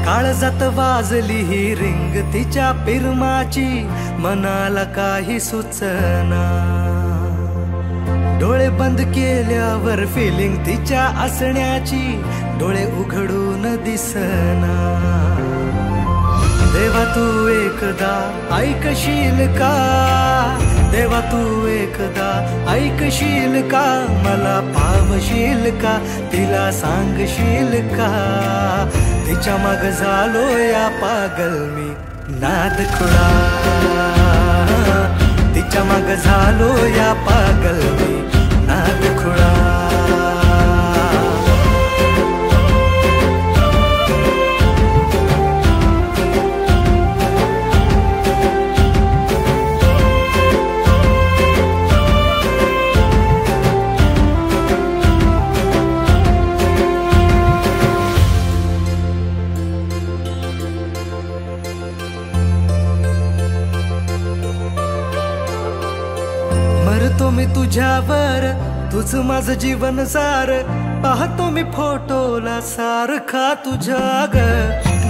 काळजात वाजली ही रिंग तिच्या पिरमाची, मनाला काही सुचना। डोळे बंद केल्यावर फिलिंग तिच्या असण्याची, डोळे उघडून दिसना। देवा तू एकदा ऐकशील का, देवा तू एकदा ऐकशील का, मला पावशील का, तिला सांगशील का। तिच्या माग झालो या पागल मी नाद खुळा, तिच्या माग झालो या पागल मी नाद खुळा। मरतो मी तुझ्यावर, तुझ माझं जीवन सार, पाहतो मी फोटोला सारखा तुझ्या ग।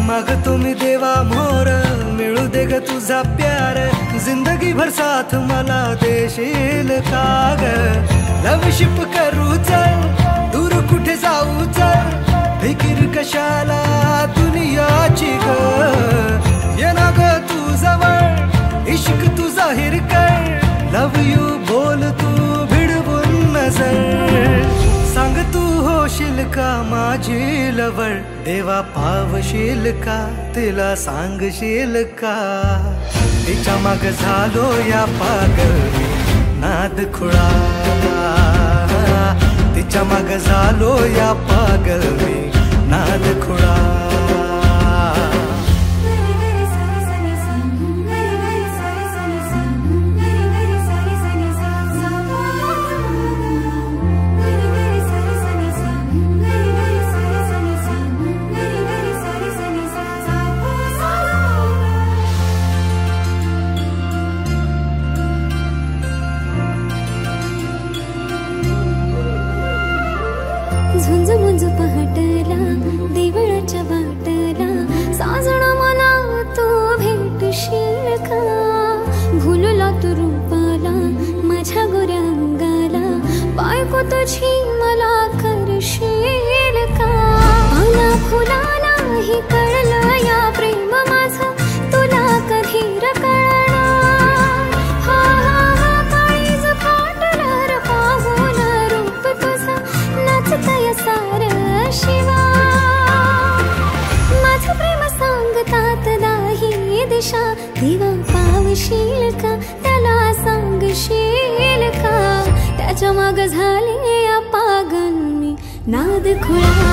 मागतो मी देवा मोर, मिळू दे ग तुझा प्यार, जिंदगी भर साथ मला देशील का ग। लवशिप करू चल, दूर कुठे जाऊ चल, फिकीर कशाला दुनियाची ग। ये ना ग तू जवळ, इश्क तू जाहीर कर, लव यू बोल तू भिडवून नजर। सांग तू होशील का माझी लवळ, देवा पावशील का, तिला सांगशील का। तिच्या माग झालो या पागल मी नाद खुळा, तिच्या माग झालो या पागल मी नाद खुळा। झुंज मुंज पहाटला देवळाच्या वाटला, साजणा मला तू भेटशील का। भुलला तू रूपाला माझ्या गोऱ्या अंगाला, बायको तुझी मला करशील का। पाना फुलाला ही कळलं या प्रेम माझं, तुला कधी कळणार। हा हा हा काळीज फाटलं र पाहून रूप तुझं, नाचतय सार शिवा। माझं प्रेम सांगतात दाही दिशा, देवा पावशील का, त्याला सांगशील का। त्याच्या माग झाले या पागल मी नाद खुळा।